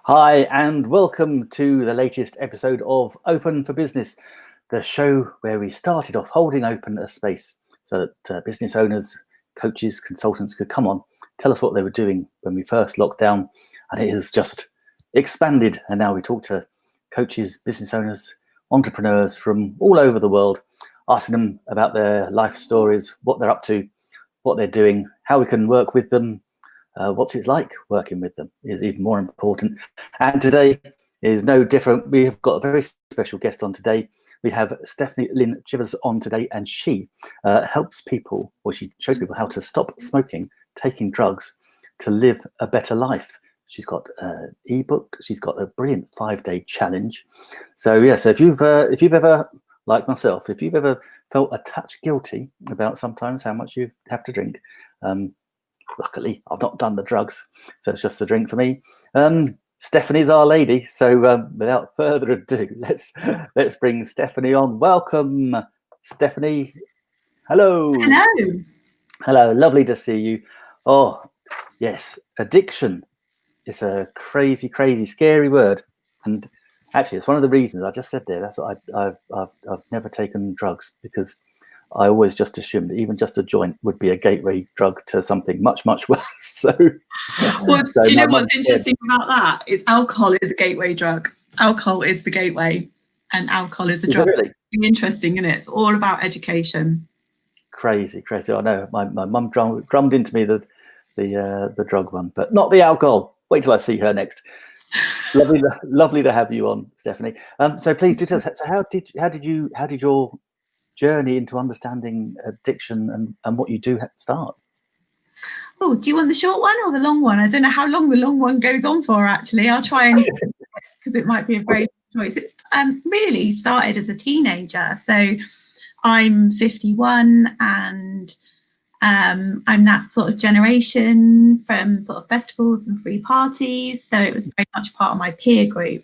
Hi, and welcome to the latest episode of Open for Business, the show where we started off holding open a space so that business owners, coaches, consultants could come on, tell us what they were doing when we first locked down, and it has just expanded. And now we talk to coaches, business owners, entrepreneurs from all over the world, asking them about their life stories, what they're up to, what they're doing, how we can work with them. What's it like working with them is even more important. And today is no different. We have got a very special guest on today. We have Lynn Chivers on today, and she helps people, or she shows people how to stop smoking, taking drugs, to live a better life. She's got an ebook. She's got a brilliant 5-day challenge. So if you've ever, like myself, if you've ever felt a touch guilty about sometimes how much you have to drink, luckily, I've not done the drugs, so it's just a drink for me. Stephani's our lady, so without further ado, let's bring Stephanie on. Welcome, Stephanie. Hello. Hello. Lovely to see you. Oh, yes, addiction is a crazy, scary word, and actually, it's one of the reasons I just said there. That's what I've never taken drugs, because I always just assumed that even just a joint would be a gateway drug to something much worse. So, do you know what's interesting about that? Is alcohol is a gateway drug. Alcohol is the gateway, and alcohol is a drug. Really? Interesting, isn't it? It's all about education. Crazy. I know my mum drummed into me the drug one, but not the alcohol. Wait till I see her next. Lovely to have you on, Stephanie. So please do tell us. So how did your journey into understanding addiction and what you do start? Oh, do you want the short one or the long one? I don't know how long the long one goes on for, actually. I'll try and, because it might be a great choice. It's really started as a teenager. So I'm 51, and I'm that sort of generation from sort of festivals and free parties. So it was very much part of my peer group.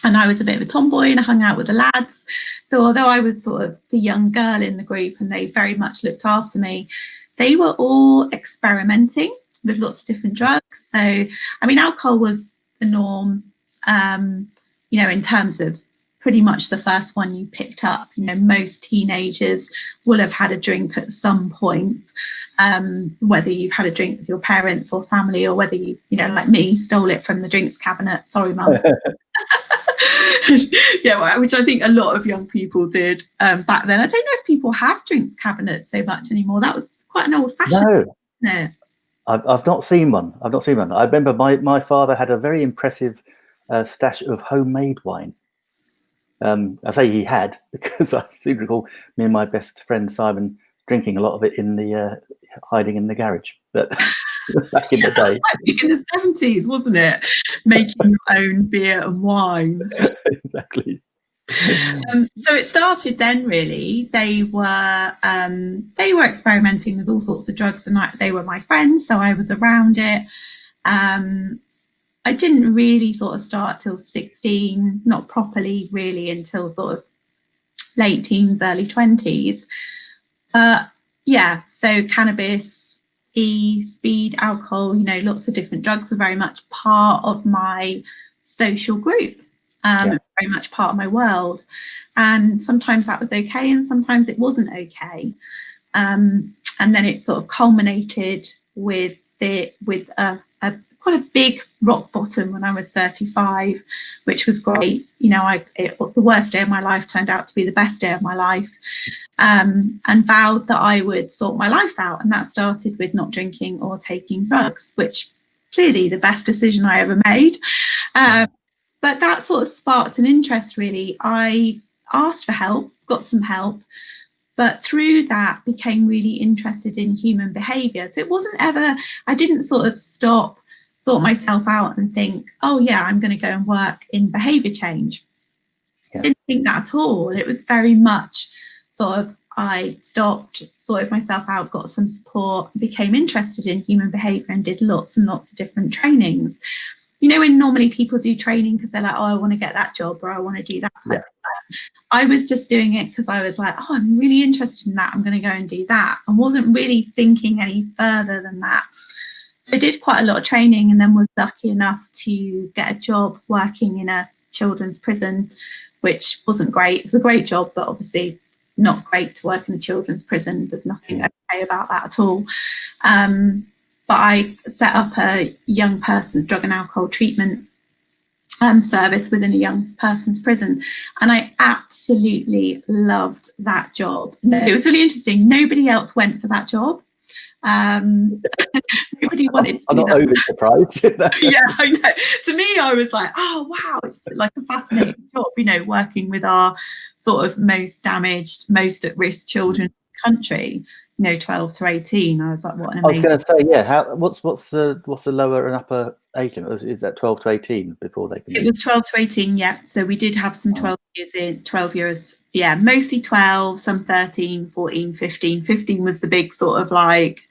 And I was a bit of a tomboy, and I hung out with the lads. So although I was sort of the young girl in the group and they very much looked after me, they were all experimenting with lots of different drugs. So, I mean, alcohol was the norm, in terms of pretty much the first one you picked up. Most teenagers will have had a drink at some point, whether you've had a drink with your parents or family, or whether you, like me, stole it from the drinks cabinet. Sorry, Mum. Yeah, which I think a lot of young people did back then. I don't know if people have drinks cabinets so much anymore. That was quite an old-fashioned. No, isn't it? I've not seen one. I remember my father had a very impressive stash of homemade wine. I say he had, because I do recall me and my best friend Simon drinking a lot of it in the hiding in the garage. But back in the day, in the 70s, wasn't it? Making your own beer and wine. Exactly. So it started then. Really, they were experimenting with all sorts of drugs, and they were my friends, so I was around it. I didn't really sort of start till 16, not properly really until sort of late teens, early 20s. So cannabis, speed, alcohol, lots of different drugs were very much part of my social group, very much part of my world. And sometimes that was okay, and sometimes it wasn't okay. And then it sort of culminated with quite a big rock bottom when I was 35, which was great. The worst day of my life turned out to be the best day of my life, and vowed that I would sort my life out. And that started with not drinking or taking drugs, which clearly the best decision I ever made. But that sort of sparked an interest, really. I asked for help, got some help, but through that became really interested in human behaviour. So it wasn't ever, I didn't sort of sort myself out and think, oh yeah, I'm going to go and work in behaviour change. I didn't think that at all. It was very much sort of, I stopped, sorted myself out, got some support, became interested in human behaviour, and did lots and lots of different trainings. When normally people do training because they're like, oh, I want to get that job, or I want to do that. I was just doing it because I was like, oh, I'm really interested in that. I'm going to go and do that. And wasn't really thinking any further than that. I did quite a lot of training, and then was lucky enough to get a job working in a children's prison, which wasn't great. It was a great job, but obviously not great to work in a children's prison. There's nothing okay about that at all. But I set up a young person's drug and alcohol treatment service within a young person's prison, and I absolutely loved that job. It was really interesting. Nobody else went for that job. Nobody wanted to. I'm not overly surprised. Yeah, I know. To me, I was like, oh wow, it's like a fascinating job, you know, working with our sort of most damaged, most at risk children in the country, you know, 12 to 18. I was like, what an amazing. I was going to say, yeah. What's the lower and upper age limit? Is that 12 to 18 before they can? It was 12 to 18, yeah. So we did have some 12 years, yeah, mostly 12, some 13, 14, 15. 15 was the big sort of like,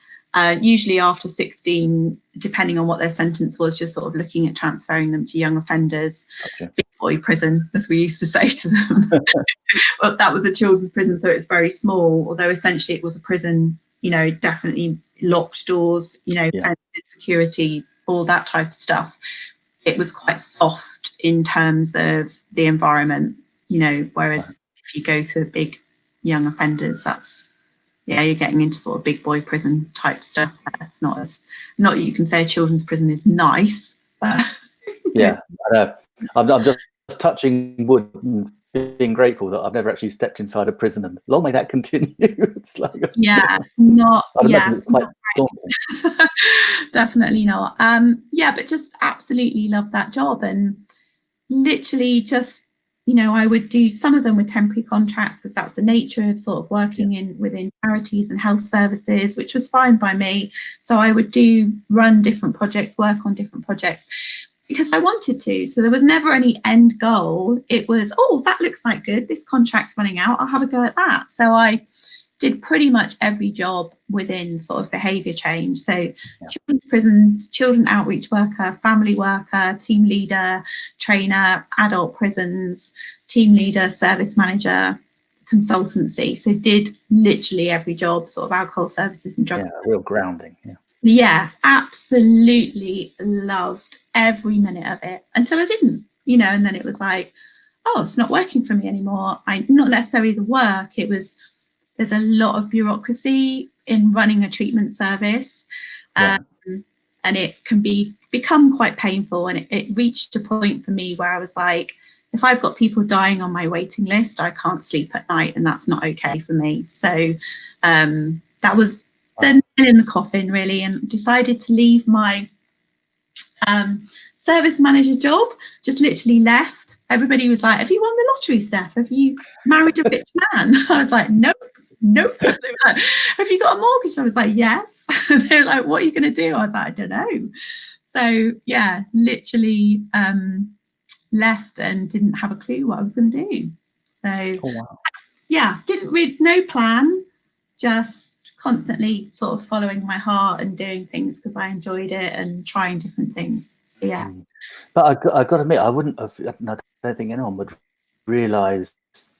usually after 16, depending on what their sentence was, just sort of looking at transferring them to young offenders. Gotcha. Big boy prison, as we used to say to them. Well, that was a children's prison, so it's very small, although essentially it was a prison, you know, definitely locked doors, you know, security, all that type of stuff. It was quite soft in terms of the environment, you know, whereas if you go to big young offenders, that's, yeah, you're getting into sort of big boy prison type stuff. It's not that you can say a children's prison is nice, but yeah, I know. I'm just touching wood and being grateful that I've never actually stepped inside a prison, and long may that continue. It's like, it's quite daunting. Definitely not. Yeah, but just absolutely love that job, and literally just, you know, I would do some of them with temporary contracts because that's the nature of sort of working within charities and health services, which was fine by me. So I would run different projects, work on different projects because I wanted to. So there was never any end goal. It was, oh, that looks like good. This contract's running out. I'll have a go at that. So I did pretty much every job within sort of behaviour change. So children's prisons, children outreach worker, family worker, team leader, trainer, adult prisons, team leader, service manager, consultancy. So did literally every job, sort of alcohol services and drug. Yeah, real grounding. Yeah, absolutely loved every minute of it until I didn't, you know, and then it was like, oh, it's not working for me anymore. Not necessarily the work, it was, there's a lot of bureaucracy in running a treatment service, and it can become quite painful. And it reached a point for me where I was like, if I've got people dying on my waiting list, I can't sleep at night, and that's not okay for me. So that was the nail in the coffin, really, and decided to leave my service manager job. Just literally left. Everybody was like, have you won the lottery, Steph? Have you married a rich man? I was like, nope. Like, have you got a mortgage? I was like, yes. They're like, what are you going to do? I was like, I don't know. So yeah, literally left and didn't have a clue what I was going to do. So yeah, didn't read, no plan, just constantly sort of following my heart and doing things because I enjoyed it and trying different things. So yeah. But I got to admit, I wouldn't have, I don't think anyone would realise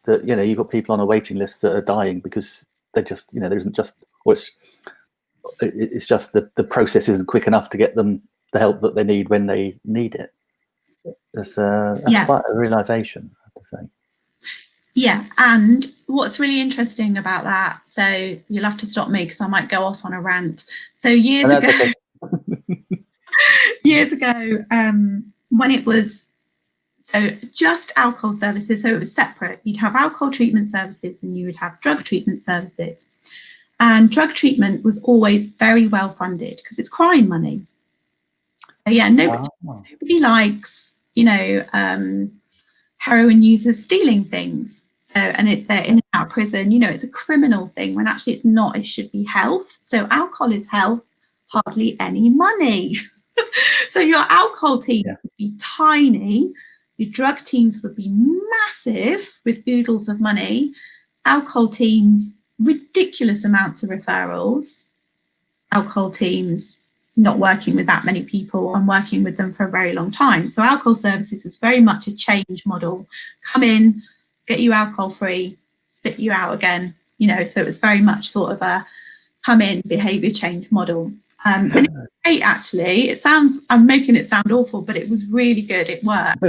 that, you know, you've got people on a waiting list that are dying because they just, you know, there isn't just, or it's just the process isn't quick enough to get them the help that they need when they need it. That's quite a realisation, I have to say. Yeah, and what's really interesting about that, so you'll have to stop me because I might go off on a rant. So years ago, when it was just alcohol services, so it was separate. You'd have alcohol treatment services and you would have drug treatment services. And drug treatment was always very well funded because it's crime money. So yeah, nobody likes, you know, heroin users stealing things. So, and they're in and out of prison, you know, it's a criminal thing when actually it's not, it should be health. So alcohol is health, hardly any money. So your alcohol team would be tiny, your drug teams would be massive with oodles of money, alcohol teams, ridiculous amounts of referrals, alcohol teams not working with that many people and working with them for a very long time. So alcohol services is very much a change model. Come in, get you alcohol free, spit you out again, you know, so it was very much sort of a come in behaviour change model. And it's great, actually. I'm making it sound awful, but it was really good. It worked.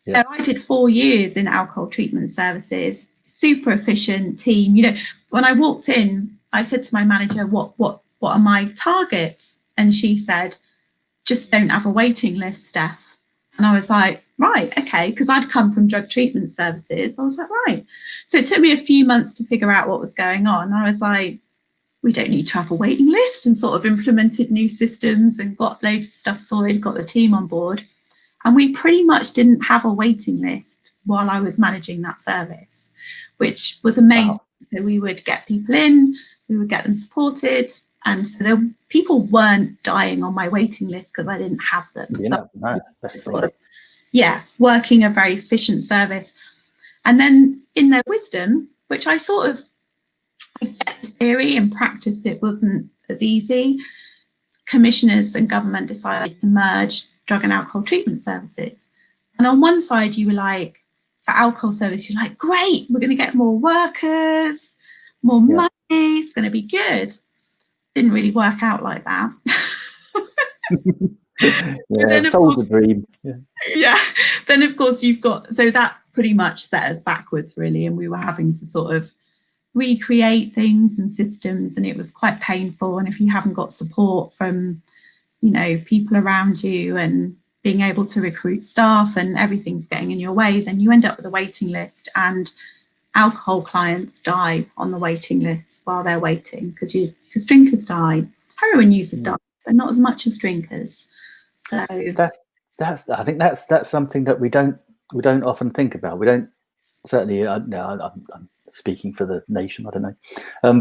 Yeah. So I did 4 years in alcohol treatment services, super efficient team. When I walked in, I said to my manager, what are my targets? And she said, just don't have a waiting list, Steph. And I was like, right, okay, because I'd come from drug treatment services. I was like, right. So it took me a few months to figure out what was going on. I was like, we don't need to have a waiting list, and sort of implemented new systems and got loads of stuff sorted, got the team on board. And we pretty much didn't have a waiting list while I was managing that service, which was amazing. Wow. So we would get people in, we would get them supported. And so people weren't dying on my waiting list because I didn't have them. Yeah, so working a very efficient service. And then in their wisdom, which I get this theory, in practice it wasn't as easy, commissioners and government decided to merge drug and alcohol treatment services. And on one side you were like, for alcohol service, you're like, great, we're going to get more workers, more money, it's going to be good. Didn't really work out like that. Sold the dream. Then of course so that pretty much set us backwards, really, and we were having to sort of recreate things and systems, and it was quite painful. And if you haven't got support from people around you and being able to recruit staff, and everything's getting in your way, then you end up with a waiting list, and alcohol clients die on the waiting list while they're waiting because drinkers die, heroin users die, but not as much as drinkers. So I think that's something that we don't often think about. We don't, certainly. I'm speaking for the nation, I don't know,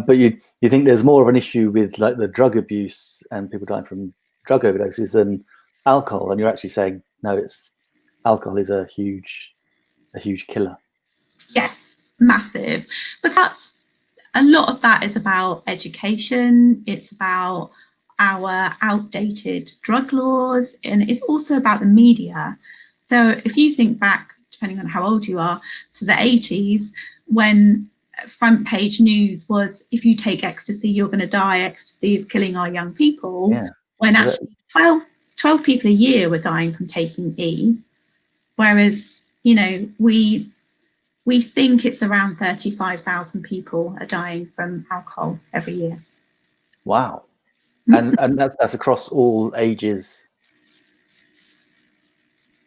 but you think there's more of an issue with like the drug abuse and people dying from drug overdoses than alcohol, and you're actually saying no, alcohol is a huge killer. Yes. Massive. But a lot of that is about education, it's about our outdated drug laws, and it's also about the media. So if you think back, depending on how old you are, to the 80s, when front page news was, if you take ecstasy you're going to die, ecstasy is killing our young people, when actually 12 people a year were dying from taking E, whereas we think it's around 35,000 people are dying from alcohol every year. Wow. And that's across all ages.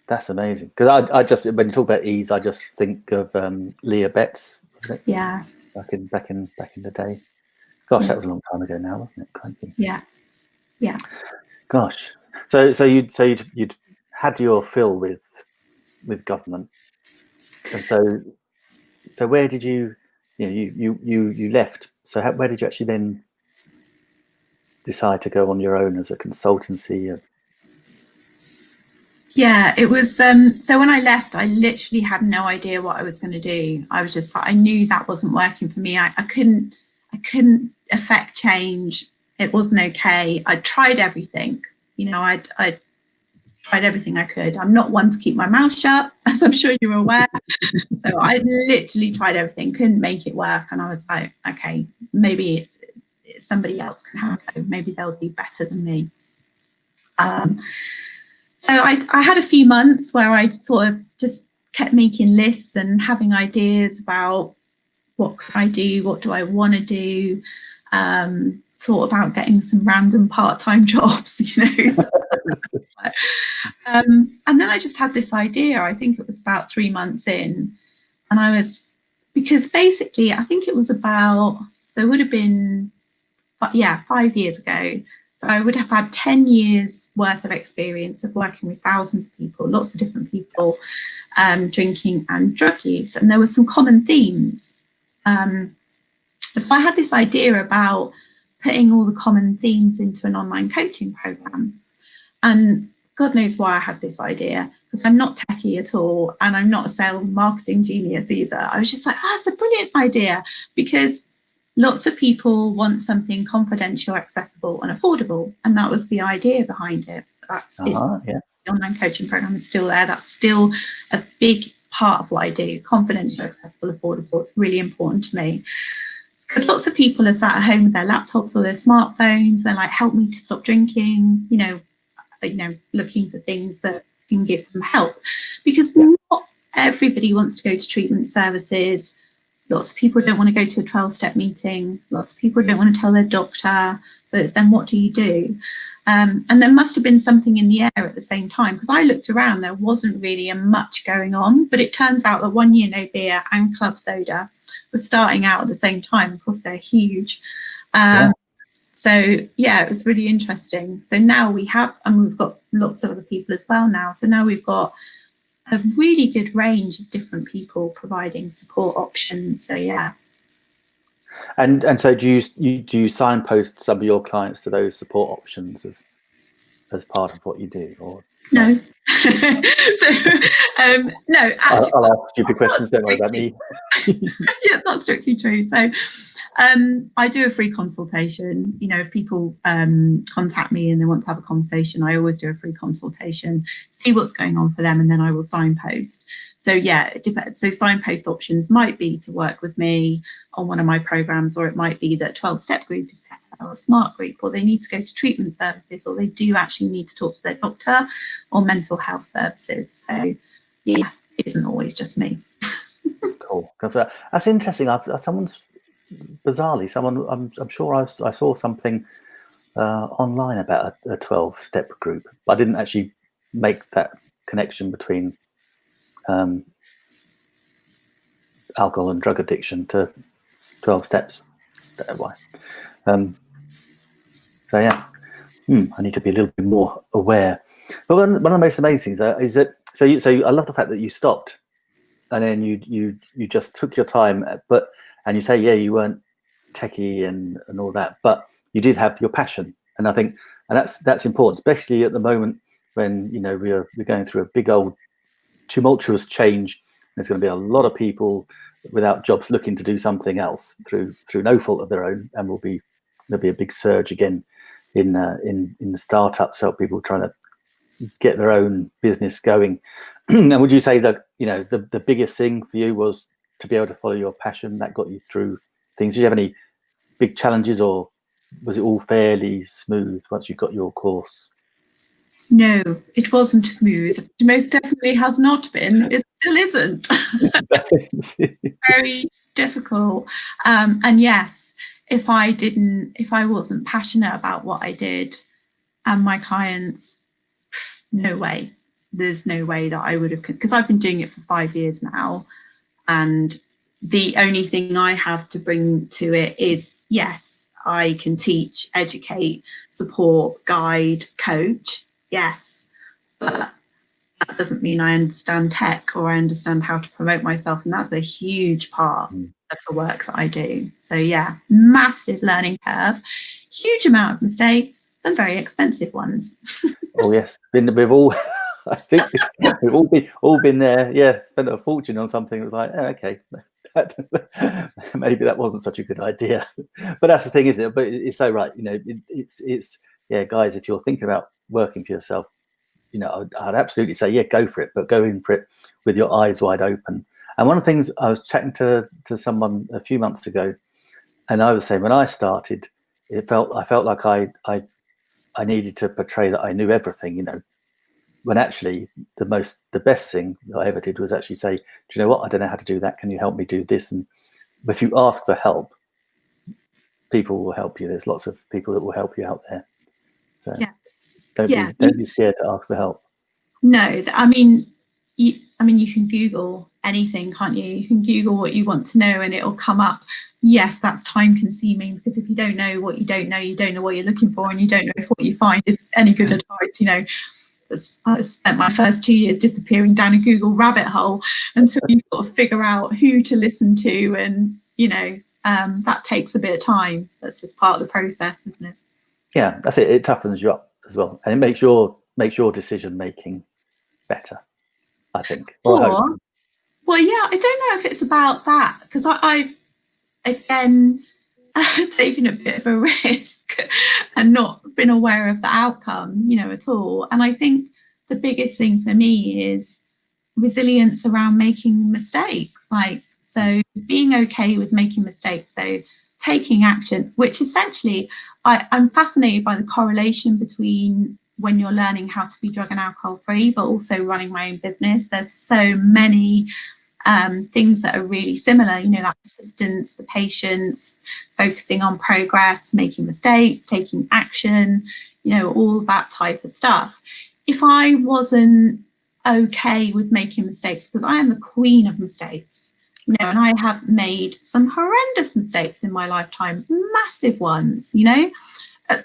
That's amazing. Because I just, when you talk about E's, I just think of Leah Betts, wasn't it? Yeah. Back in the day. Gosh, that was a long time ago now, wasn't it? Cranky. Yeah. Gosh. So you'd had your fill with government, and so where did you left? So where did you actually then decide to go on your own as a consultancy? It was so when I left, I literally had no idea what I was going to do. I was just like, I knew that wasn't working for me. I couldn't affect change. It wasn't okay. I tried everything. I tried everything I could. I'm not one to keep my mouth shut, as I'm sure you're aware. So I literally tried everything, couldn't make it work. And I was like, okay, maybe somebody else can have a go. Maybe they'll do better than me. So I had a few months where I sort of just kept making lists and having ideas about what could I do, what do I want to do. Thought about getting some random part-time jobs, and then I just had this idea. I think it was about 3 months in, and because basically I think it was it would have been 5 years ago. So I would have had 10 years worth of experience of working with thousands of people, lots of different people, drinking and drug use, and there were some common themes. So I had this idea about putting all the common themes into an online coaching program. And God knows why I had this idea, because I'm not techie at all, and I'm not a sales marketing genius either. I was just like, it's a brilliant idea, because lots of people want something confidential, accessible and affordable. And that was the idea behind it. The online coaching program is still there. That's still a big part of what I do. Confidential, accessible, affordable. It's really important to me. Because lots of people are sat at home with their laptops or their smartphones. They're like, help me to stop drinking, looking for things that can give them help. Because not everybody wants to go to treatment services. Lots of people don't want to go to a 12-step meeting. Lots of people don't want to tell their doctor. So it's then what do you do? And there must have been something in the air at the same time, because I looked around, there wasn't really much going on. But it turns out that 1 year No Beer and Club Soda were starting out at the same time. Of course, they're huge. So yeah, it was really interesting. So now we have, and we've got lots of other people as well now. So now we've got a really good range of different people providing support options. So yeah. And so do you signpost some of your clients to those support options as part of what you do, or no? So no. Actually, I'll ask stupid questions. Don't worry about me. Yeah, it's not strictly true. So I do a free consultation. If people contact me and they want to have a conversation, I always do a free consultation, see what's going on for them, and then I will signpost. So yeah, it depends. So signpost options might be to work with me on one of my programs, or it might be that 12-step group is better, or a smart group, or they need to go to treatment services, or they do actually need to talk to their doctor or mental health services. So yeah, it isn't always just me. Cool, because that's interesting. Someone, I'm sure I saw something online about a 12-step group. I didn't actually make that connection between alcohol and drug addiction to 12 steps. Don't know why. So yeah, I need to be a little bit more aware. But one of the most amazing things is that so I love the fact that you stopped, and then you just took your time, and you say you weren't techie and all that, but you did have your passion, and I think that's important, especially at the moment when we're going through a big old tumultuous change. There's going to be a lot of people without jobs looking to do something else through no fault of their own, and there'll be a big surge again in the startups, help people trying to get their own business going. And would you say that the biggest thing for you was to be able to follow your passion that got you through things? Did you have any big challenges, or was it all fairly smooth once you got your course? No, it wasn't smooth. It most definitely has not been. It still isn't. Very difficult. And yes, if I wasn't passionate about what I did and my clients, no way. There's no way that I would have, because I've been doing it for 5 years now, and the only thing I have to bring to it is, yes, I can teach, educate, support, guide, coach. Yes, but that doesn't mean I understand tech or I understand how to promote myself, and that's a huge part of the work that I do. So yeah, massive learning curve, huge amount of mistakes, some very expensive ones. Oh yes, we've all I think we've all been there. Yeah, spent a fortune on something. It was like, okay, maybe that wasn't such a good idea. But that's the thing, isn't it? But it's so right. It's guys, if you're thinking about working for yourself, I'd absolutely say, go for it, but go in for it with your eyes wide open. And one of the things, I was chatting to someone a few months ago, and I was saying when I started, I felt like I needed to portray that I knew everything, when actually the best thing that I ever did was actually say, do you know what? I don't know how to do that. Can you help me do this? And if you ask for help, people will help you. There's lots of people that will help you out there. So don't be scared to ask for help. No, I mean, you can Google anything, can't you? You can Google what you want to know and it'll come up. Yes, that's time consuming, because if you don't know what you don't know, you don't know what you're looking for, and you don't know if what you find is any good advice. I spent my first 2 years disappearing down a Google rabbit hole until you sort of figure out who to listen to, and that takes a bit of time. That's just part of the process, isn't it? Yeah, that's it. It toughens you up as well, and it makes your decision making better, I think. Well, yeah, I don't know if it's about that, because I've again taken a bit of a risk and not been aware of the outcome, at all. And I think the biggest thing for me is resilience around making mistakes. So being okay with making mistakes. So taking action, which essentially I'm fascinated by the correlation between when you're learning how to be drug and alcohol free, but also running my own business. There's so many things that are really similar, you know, like persistence, the patience, focusing on progress, making mistakes, taking action, you know, all that type of stuff. If I wasn't okay with making mistakes, because I am the queen of mistakes, you know, and I have made some horrendous mistakes in my lifetime, massive ones, you know,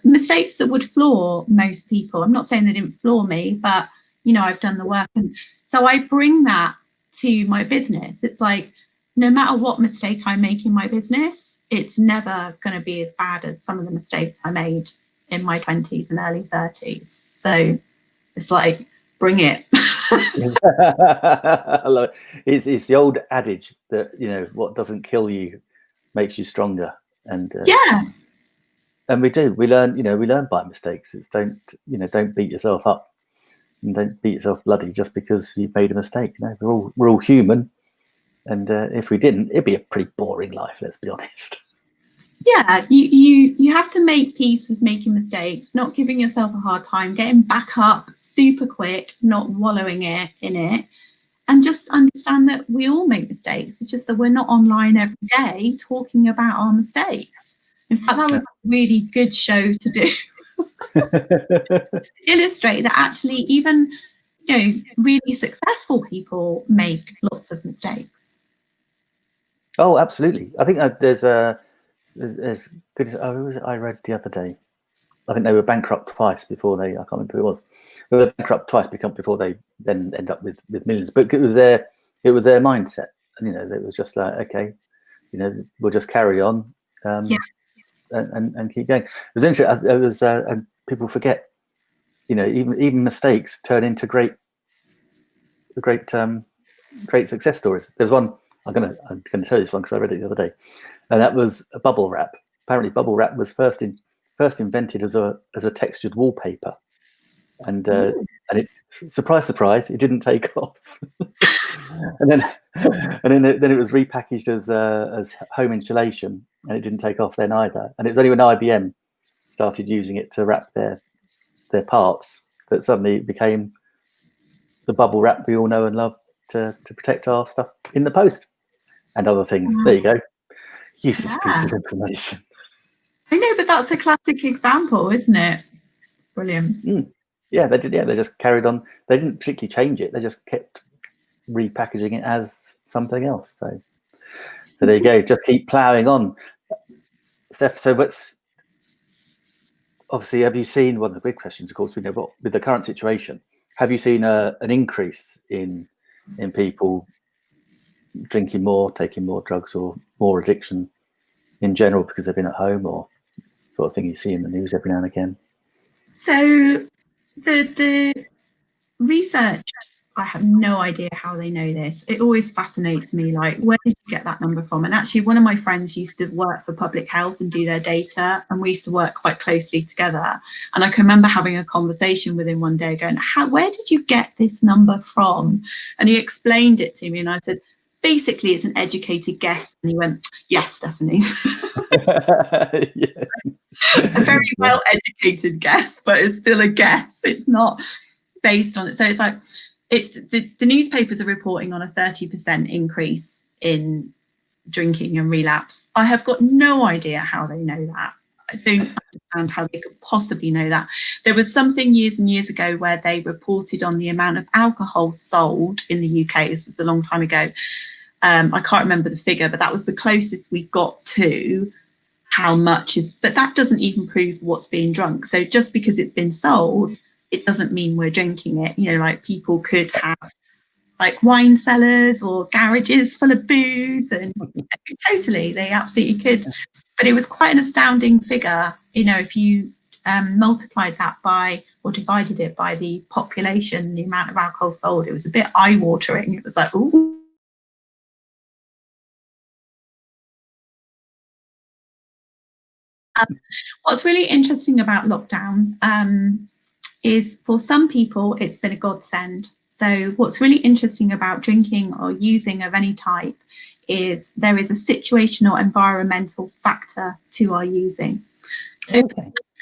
mistakes that would floor most people. I'm not saying they didn't floor me, but, you know, I've done the work. And so I bring that to my business. It's like, no matter what mistake I make in my business, it's never going to be as bad as some of the mistakes I made in my 20s and early 30s. So it's like, bring it. I love it. It's the old adage that, you know, what doesn't kill you makes you stronger. And yeah. And we learn, you know, we learn by mistakes. It's don't beat yourself up and don't beat yourself bloody just because you've made a mistake. You know, we're all human. And if we didn't, it'd be a pretty boring life, let's be honest. Yeah, you have to make peace with making mistakes, not giving yourself a hard time, getting back up super quick, not wallowing in it, and just understand that we all make mistakes. It's just that we're not online every day talking about our mistakes. In fact, that would be a really good show to do. To illustrate that actually even, you know, really successful people make lots of mistakes. Oh, absolutely. I think there's good as who was it I read the other day? I think they were bankrupt twice before they, I can't remember who it was. They were bankrupt twice before they then end up with millions. But it was their mindset. And, you know, it was just like, okay, you know, we'll just carry on and keep going. It was interesting. It was, and people forget, you know, even mistakes turn into great success stories. There's one, I'm gonna tell you this one because I read it the other day, and that was a bubble wrap. Apparently, bubble wrap was first invented as a textured wallpaper, and it, surprise, it didn't take off. and then it was repackaged as home insulation, and it didn't take off then either. And it was only when IBM started using it to wrap their parts that suddenly it became the bubble wrap we all know and love to protect our stuff in the post and other things. There you go. Useless piece of information. I know, but that's a classic example, isn't it? Brilliant. Yeah, they did. Yeah, they just carried on. They didn't particularly change it. They just kept repackaging it as something else. So there you go. Just keep ploughing on, Steph. So what's obviously, have you seen one of the big questions? Of course, we know what with the current situation. Have you seen an increase in people drinking more, taking more drugs, or more addiction in general because they've been at home, or sort of thing you see in the news every now and again? So the research, I have no idea how they know this. It always fascinates me, like, where did you get that number from? And actually, one of my friends used to work for public health and do their data, and we used to work quite closely together. And I can remember having a conversation with him one day going, where did you get this number from? And he explained it to me, and I said, basically, it's an educated guess. And he went, yes, Stephanie. A very well educated guess, but it's still a guess. It's not based on it. So it's like the newspapers are reporting on a 30% increase in drinking and relapse. I have got no idea how they know that. I don't understand how they could possibly know that. There was something years and years ago where they reported on the amount of alcohol sold in the UK. This was a long time ago. I can't remember the figure, but that was the closest we got to how much is, but that doesn't even prove what's being drunk. So just because it's been sold, it doesn't mean we're drinking it. You know, like, people could have like wine cellars or garages full of booze, and totally, they absolutely could. But it was quite an astounding figure, you know, if you multiplied that by, or divided it by the population, the amount of alcohol sold. It was a bit eye-watering. It was like, ooh. What's really interesting about lockdown is, for some people, it's been a godsend. So what's really interesting about drinking or using of any type is there is a situational environmental factor to our using. So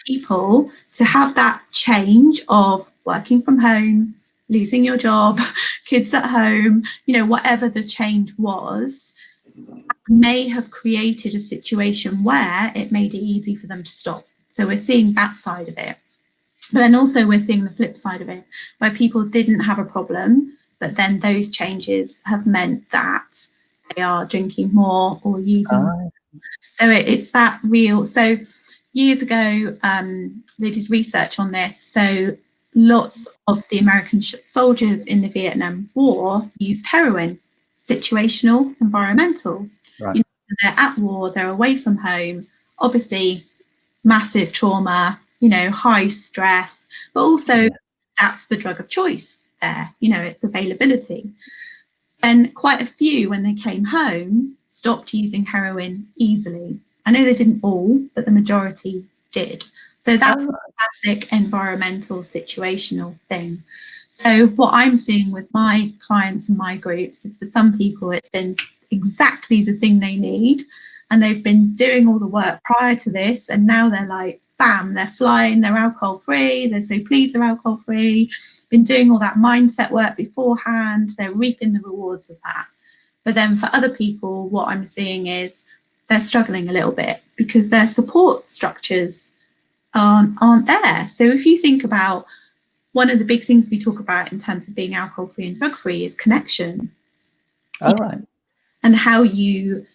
people to have that change of working from home, losing your job, kids at home, whatever the change was, may have created a situation where it made it easy for them to stop. So we're seeing that side of it. But then also we're seeing the flip side of it, where people didn't have a problem, but then those changes have meant that they are drinking more or using more. So it's that real. So years ago, they did research on this. So lots of the American soldiers in the Vietnam War used heroin, situational, environmental. Right. They're at war, they're away from home, obviously massive trauma, high stress, but also that's the drug of choice there, it's availability. And quite a few, when they came home, stopped using heroin easily. I know they didn't all, but the majority did. So that's a classic environmental situational thing. So what I'm seeing with my clients and my groups is, for some people, it's been exactly the thing they need, and they've been doing all the work prior to this, and now they're like, bam, they're flying, they're alcohol free, they're so pleased they're alcohol free, been doing all that mindset work beforehand, they're reaping the rewards of that. But then for other people, what I'm seeing is they're struggling a little bit because their support structures aren't there. So if you think about, one of the big things we talk about in terms of being alcohol free and drug free is connection. All right. And how you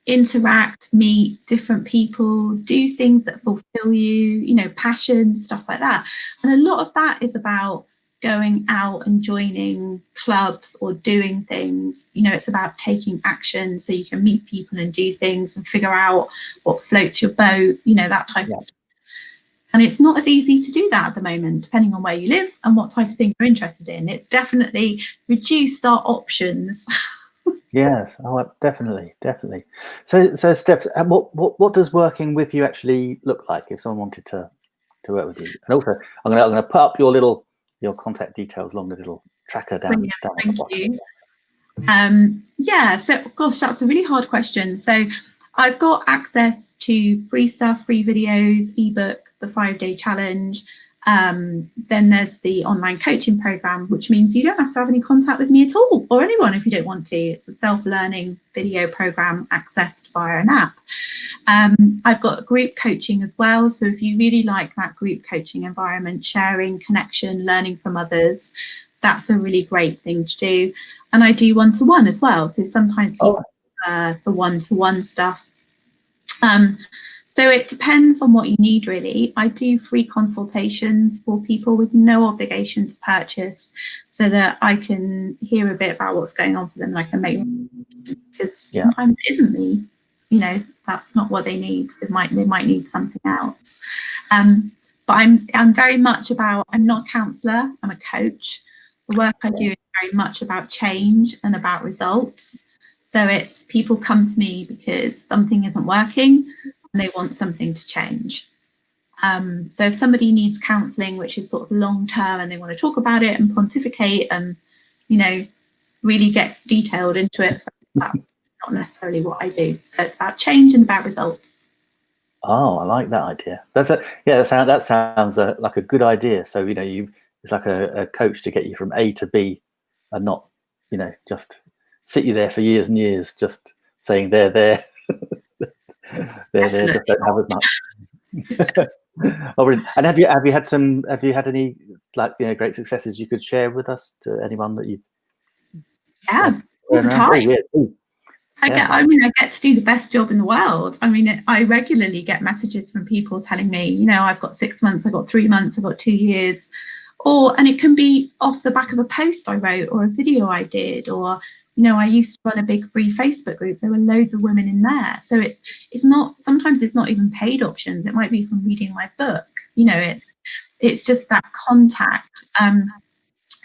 interact, meet different people, do things that fulfill you, passion, stuff like that. And a lot of that is about going out and joining clubs or doing things. It's about taking action so you can meet people and do things and figure out what floats your boat, that type of stuff. And it's not as easy to do that at the moment, depending on where you live and what type of thing you're interested in. It's definitely reduced our options. Yes, definitely. So Steph, what does working with you actually look like if someone wanted to work with you? And also, I'm gonna put up your contact details along the little tracker down. Thank you. So gosh, that's a really hard question. So I've got access to free stuff, free videos, ebook, the 5-day challenge. Then there's the online coaching program, which means you don't have to have any contact with me at all, or anyone if you don't want to. It's a self-learning video program accessed via an app. I've got group coaching as well. So if you really like that group coaching environment, sharing, connection, learning from others, that's a really great thing to do. And I do one-to-one as well. So sometimes people the one-to-one stuff. So it depends on what you need, really. I do free consultations for people with no obligation to purchase, so that I can hear a bit about what's going on for them, and I can make, because sometimes it isn't me, that's not what they need. They might need something else. But I'm very much about, I'm not a counsellor, I'm a coach. The work I do is very much about change and about results. So it's people come to me because something isn't working and they want something to change. So if somebody needs counselling, which is sort of long term, and they want to talk about it and pontificate and, really get detailed into it, that's not necessarily what I do. So it's about change and about results. Oh, I like that idea. That sounds like a good idea. So it's like a coach to get you from A to B, and not just sit you there for years and years, just saying they're there. They're there, just don't have as much. Oh, brilliant. And have you had any great successes you could share with us, to anyone that you've all the time. I get to do the best job in the world. I regularly get messages from people telling me, I've got 6 months, I've got 3 months, I've got 2 years, and it can be off the back of a post I wrote or a video I did, or I used to run a big free Facebook group. There were loads of women in there. So it's not, sometimes it's not even paid options. It might be from reading my book. It's just that contact.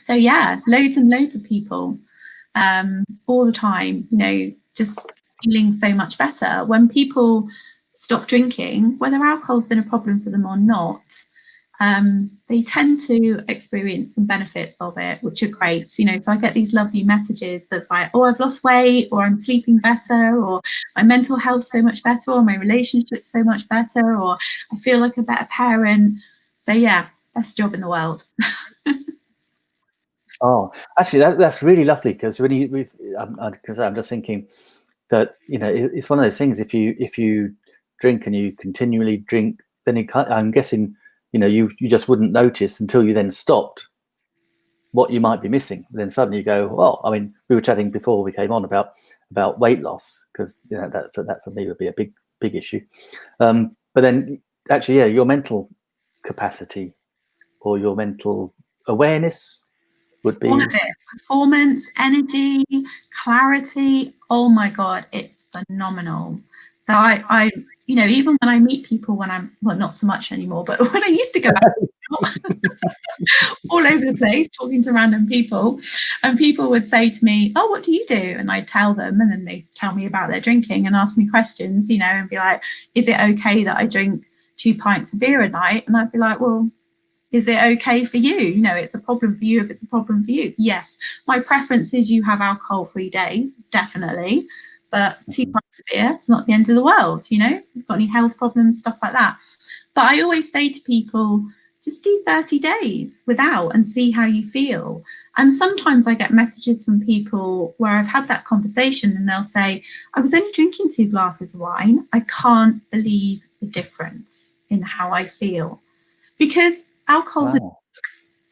So loads and loads of people all the time, just feeling so much better. When people stop drinking, whether alcohol's been a problem for them or not, they tend to experience some benefits of it, which are great. So I get these lovely messages of like, oh, I've lost weight, or I'm sleeping better, or my mental health so much better, or my relationship so much better, or I feel like a better parent. So yeah, best job in the world. Oh, actually, that's really lovely, because when I'm just thinking that it's one of those things. If you drink and you continually drink, then I'm guessing you just wouldn't notice until you then stopped what you might be missing. Then suddenly you go, well, I mean, we were chatting before we came on about weight loss, because that for me would be a big issue. But then actually, yeah, your mental capacity or your mental awareness would be all of it. Performance, energy, clarity. Oh my God, it's phenomenal. So I even when I meet people, when I'm, well, not so much anymore, but when I used to go out all over the place talking to random people, and people would say to me, oh, what do you do? And I'd tell them, and then they tell me about their drinking and ask me questions, and be like, is it okay that I drink 2 pints of beer a night? And I'd be like, well, is it okay for you? It's a problem for you if it's a problem for you. Yes, my preference is you have alcohol-free days, definitely. But 2 pints of beer is not the end of the world, You've got any health problems, stuff like that. But I always say to people, just do 30 days without and see how you feel. And sometimes I get messages from people where I've had that conversation and they'll say, I was only drinking 2 glasses of wine. I can't believe the difference in how I feel. Because alcohol's wow.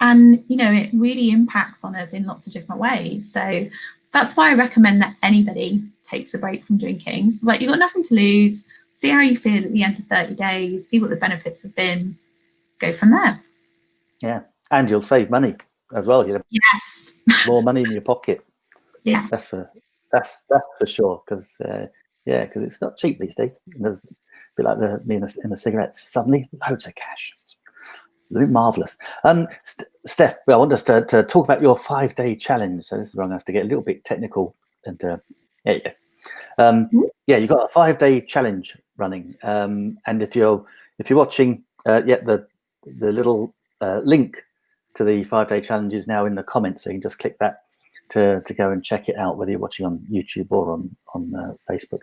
And it really impacts on us in lots of different ways. So that's why I recommend that anybody takes a break from drinking. So like, you've got nothing to lose. See how you feel at the end of 30 days, see what the benefits have been, go from there. Yeah, and you'll save money as well. Yes. More money in your pocket. Yeah. That's for sure. Because because it's not cheap these days. There's a bit like in the cigarettes. Suddenly, loads of cash. It's marvelous. Steph, I want us to talk about your 5-day challenge. So this is where I'm going to have to get a little bit technical. And there you go. You've got a 5-day challenge running. And if you're watching, the little link to the 5-day challenge is now in the comments. So you can just click that to go and check it out, whether you're watching on YouTube or on Facebook.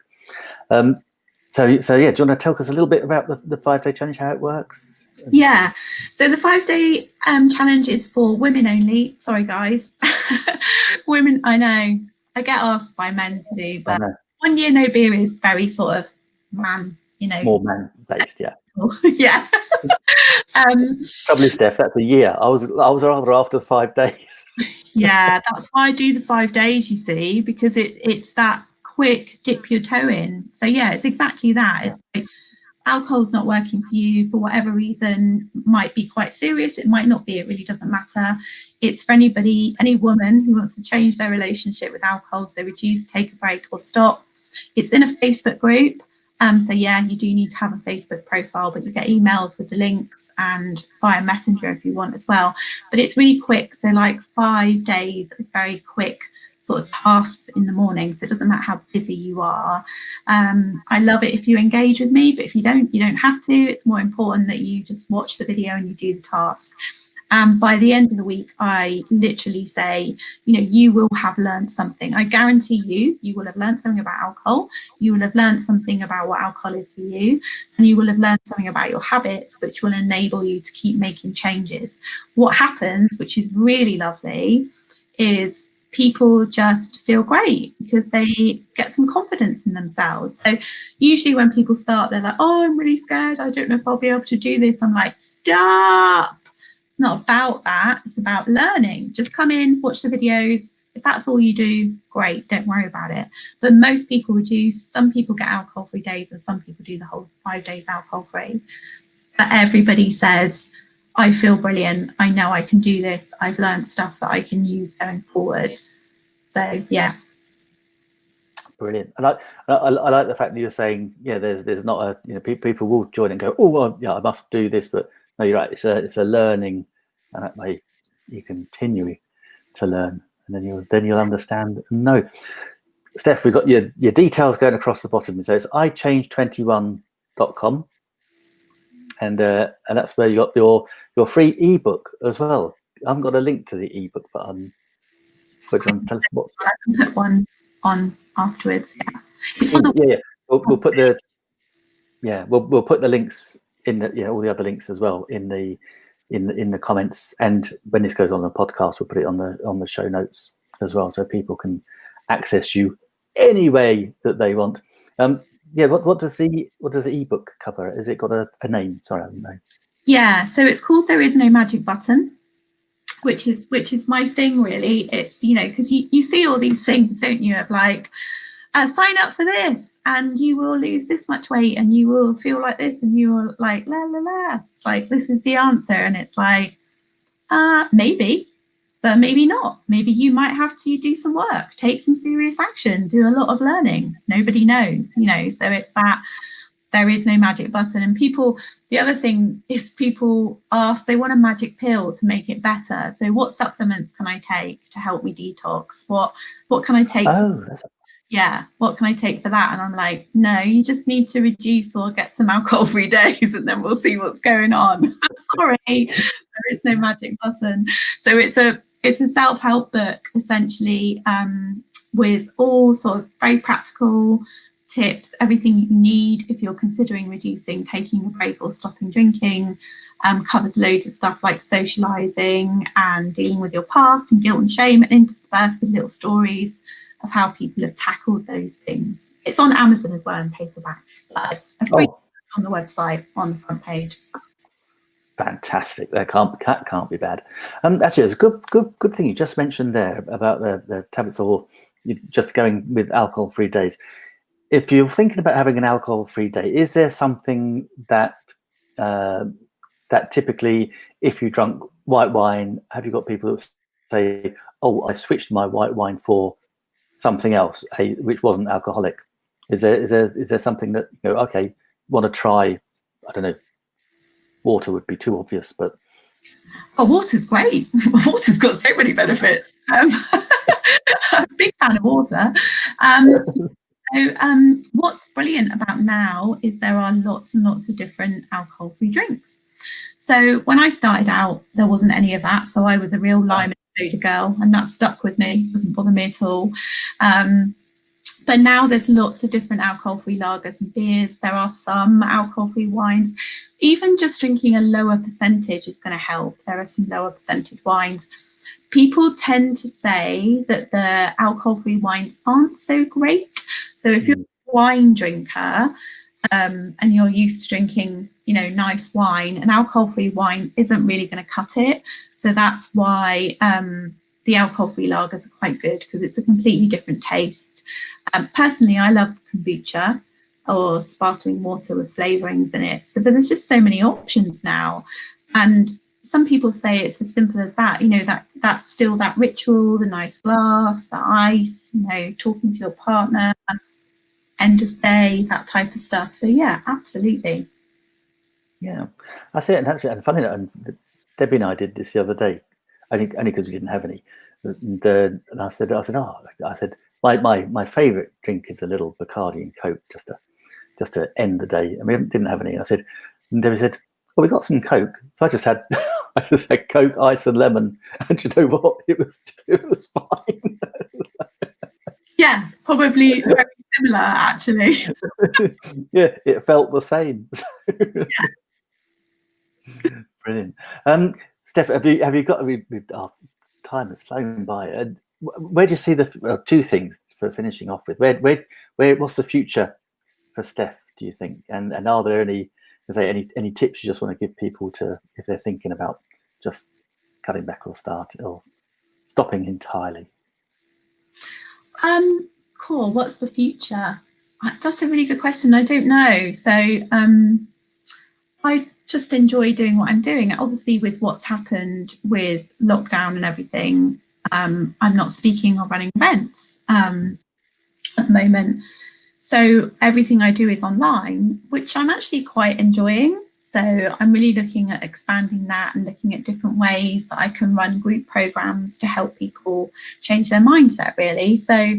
So do you want to tell us a little bit about the 5-day challenge, how it works? Yeah, so the 5-day challenge is for women only. Sorry, guys. Women, I know. I get asked by men to do, but 1 year no beer is very sort of man, more man-based, yeah. Yeah. Probably, Steph, that's a year. I was rather after 5 days. Yeah, that's why I do the 5 days, you see, because it's that quick dip your toe in. So yeah, it's exactly that. It's like, alcohol's not working for you for whatever reason, might be quite serious, it might not be, it really doesn't matter. It's for anybody, any woman who wants to change their relationship with alcohol, so reduce, take a break, or stop. It's in a Facebook group. So yeah, you do need to have a Facebook profile, but you get emails with the links and via Messenger if you want as well. But it's really quick, so like 5 days of very quick sort of tasks in the morning, so it doesn't matter how busy you are. I love it if you engage with me, but if you don't have to. It's more important that you just watch the video and you do the task. By the end of the week, I literally say, you will have learned something. I guarantee you will have learned something about alcohol. You will have learned something about what alcohol is for you. And you will have learned something about your habits, which will enable you to keep making changes. What happens, which is really lovely, is people just feel great because they get some confidence in themselves. So usually when people start, they're like, oh, I'm really scared. I don't know if I'll be able to do this. I'm like, stop. It's not about that. It's about learning. Just come in, watch the videos. If that's all you do, great. Don't worry about it. But most people reduce. Some people get alcohol-free days and some people do the whole 5 days alcohol-free. But everybody says, I feel brilliant. I know I can do this. I've learned stuff that I can use going forward. So yeah. Brilliant. And I like the fact that you're saying, there's not a, people will join and go, oh, well, yeah, I must do this, but no, you're right. It's a learning, and that way you continue to learn, and then you'll understand and know. Steph, we've got your details going across the bottom. So it's ichange21.com. and that's where you got your free ebook as well. I haven't got a link to the ebook, but but John, tell us what's. I can put one on afterwards. Yeah, it's on the Yeah. We'll put the we'll put the links in the all the other links as well in the comments, and when this goes on the podcast, we'll put it on the show notes as well, so people can access you any way that they want. What does the ebook cover? Has it got a name? Sorry, I don't know. Yeah, so it's called There Is No Magic Button, which is my thing, really. It's, because you see all these things, don't you, of like, sign up for this and you will lose this much weight and you will feel like this and you will like la la la. It's like, this is the answer, and it's like, maybe, but maybe not. Maybe you might have to do some work, take some serious action, do a lot of learning. Nobody knows, so it's that there is no magic button. And the other thing is people ask, they want a magic pill to make it better. So what supplements can I take to help me detox? What can I take? What can I take for that? And I'm like, no, you just need to reduce or get some alcohol-free days, and then we'll see what's going on. Sorry, there is no magic button. So it's a self-help book, essentially, with all sort of very practical tips, everything you need if you're considering reducing, taking a break or stopping drinking. Covers loads of stuff like socializing and dealing with your past and guilt and shame, and interspersed with little stories of how people have tackled those things. It's on Amazon as well in paperback, but it's a free on the website on the front page. Fantastic. That can't be bad. Actually, it's a good thing you just mentioned there about the tablets, or you just going with alcohol-free days. If you're thinking about having an alcohol-free day, is there something that typically, if you drunk white wine, have you got people that say, "Oh, I switched my white wine for something else, which wasn't alcoholic"? Is there something that okay, want to try? I don't know. Water would be too obvious, but water's great. Water's got so many benefits. I'm a big fan of water. So what's brilliant about now is there are lots and lots of different alcohol-free drinks. So when I started out, there wasn't any of that. So I was a real lime and soda girl, and that stuck with me. It doesn't bother me at all. But now there's lots of different alcohol-free lagers and beers. There are some alcohol-free wines. Even just drinking a lower percentage is going to help. There are some lower percentage wines. People tend to say that the alcohol-free wines aren't so great. So if you're a wine drinker and you're used to drinking, nice wine, an alcohol-free wine isn't really going to cut it. So that's why the alcohol-free lagers are quite good, because it's a completely different taste. Personally, I love kombucha or sparkling water with flavourings in it. So, but there's just so many options now. And some people say it's as simple as that, that's still that ritual, the nice glass, the ice, talking to your partner, end of day, that type of stuff. So yeah, absolutely. Yeah, I see it. And actually, and funny enough, and Debbie and I did this the other day, only because we didn't have any. And I said, my favourite drink is a little Bacardi and Coke, just to end the day. And we didn't have any. And Debbie said, "Well, we got some Coke." So I just had Coke, ice, and lemon. And you know what? It was fine. Yeah, probably very similar, actually. Yeah, it felt the same. Brilliant. Steph, have you got? Our time has flown by. Where do you see the two things for finishing off with? What's the future for Steph, do you think? And are there any tips you just want to give people to, if they're thinking about just cutting back or stopping entirely? Cool. What's the future? That's a really good question. I don't know. So I just enjoy doing what I'm doing. Obviously, with what's happened with lockdown and everything, I'm not speaking or running events at the moment. So everything I do is online, which I'm actually quite enjoying. So I'm really looking at expanding that and looking at different ways that I can run group programs to help people change their mindset, really. So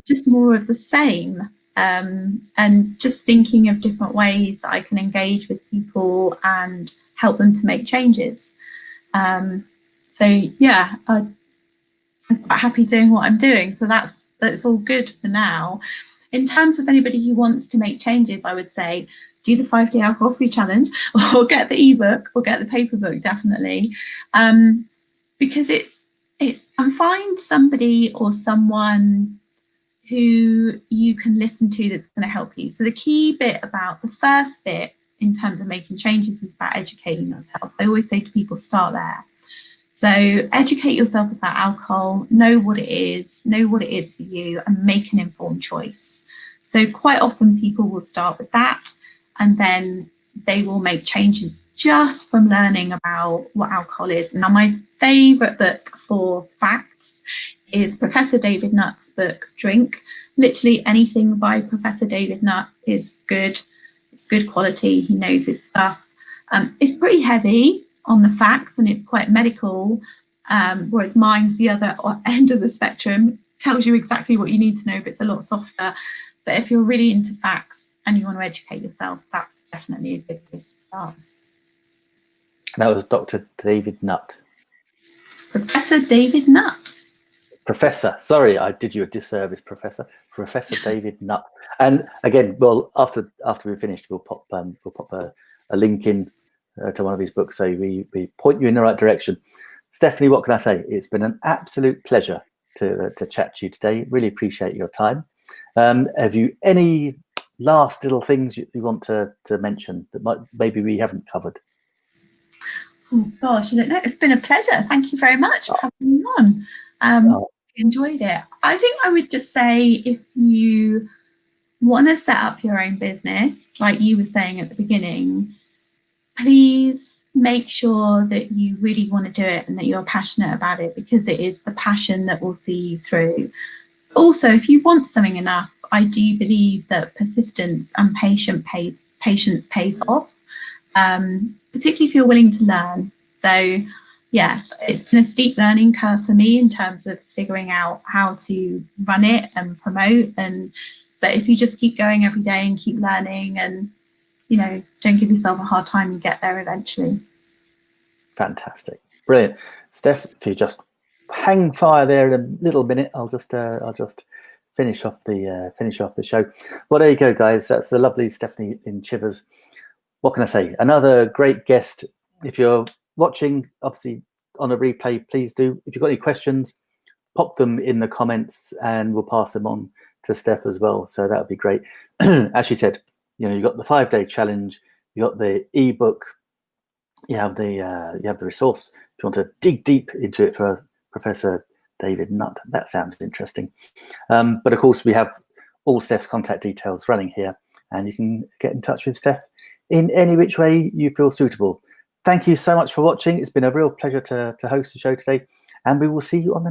just more of the same. and just thinking of different ways that I can engage with people and help them to make changes. So yeah, I'm quite happy doing what I'm doing. So that's all good for now. In terms of anybody who wants to make changes, I would say do the 5-day alcohol-free challenge, or get the ebook, or get the paper book, definitely, because and find somebody or someone who you can listen to that's going to help you. So the key bit about the first bit in terms of making changes is about educating yourself. I always say to people, start there. So educate yourself about alcohol, know what it is for you, and make an informed choice. So quite often people will start with that, and then they will make changes just from learning about what alcohol is. Now, my favourite book for facts is Professor David Nutt's book, Drink. Literally anything by Professor David Nutt is good. It's good quality. He knows his stuff. It's pretty heavy on the facts, and it's quite medical, whereas mine's the other end of the spectrum. Tells you exactly what you need to know, but it's a lot softer. But if you're really into facts and you want to educate yourself, that's definitely a good place to start. That was Dr. David Nutt. Professor David Nutt. Professor, sorry, I did you a disservice, Professor David Nutt. And again, well, after we've finished, we'll pop a link in to one of his books, so we point you in the right direction. Stephanie, what can I say? It's been an absolute pleasure to chat to you today. Really appreciate your time. Have you any last little things you want to mention that maybe we haven't covered? Oh gosh, I don't know. It's been a pleasure. Thank you very much for having me on. Enjoyed it. I think I would just say, if you want to set up your own business, like you were saying at the beginning, please make sure that you really want to do it and that you're passionate about it, because it is the passion that will see you through. Also, if you want something enough, I do believe that persistence and patience pays off, particularly if you're willing to learn. So yeah, it's been a steep learning curve for me in terms of figuring out how to run it and promote. But if you just keep going every day and keep learning, and don't give yourself a hard time, you get there eventually. Fantastic, brilliant, Steph. If you just hang fire there in a little minute, I'll just finish off the show. Well, there you go, guys. That's the lovely Stephanie Lynn Chivers. What can I say? Another great guest. If you're watching, obviously on a replay, please do. If you've got any questions, pop them in the comments, and we'll pass them on to Steph as well. So that would be great. As she said, you've got the 5-day challenge, you got the ebook, you have the resource. If you want to dig deep into it for Professor David Nutt, that sounds interesting. But of course, we have all Steph's contact details running here, and you can get in touch with Steph in any which way you feel suitable. Thank you so much for watching. It's been a real pleasure to host the show today, and we will see you on the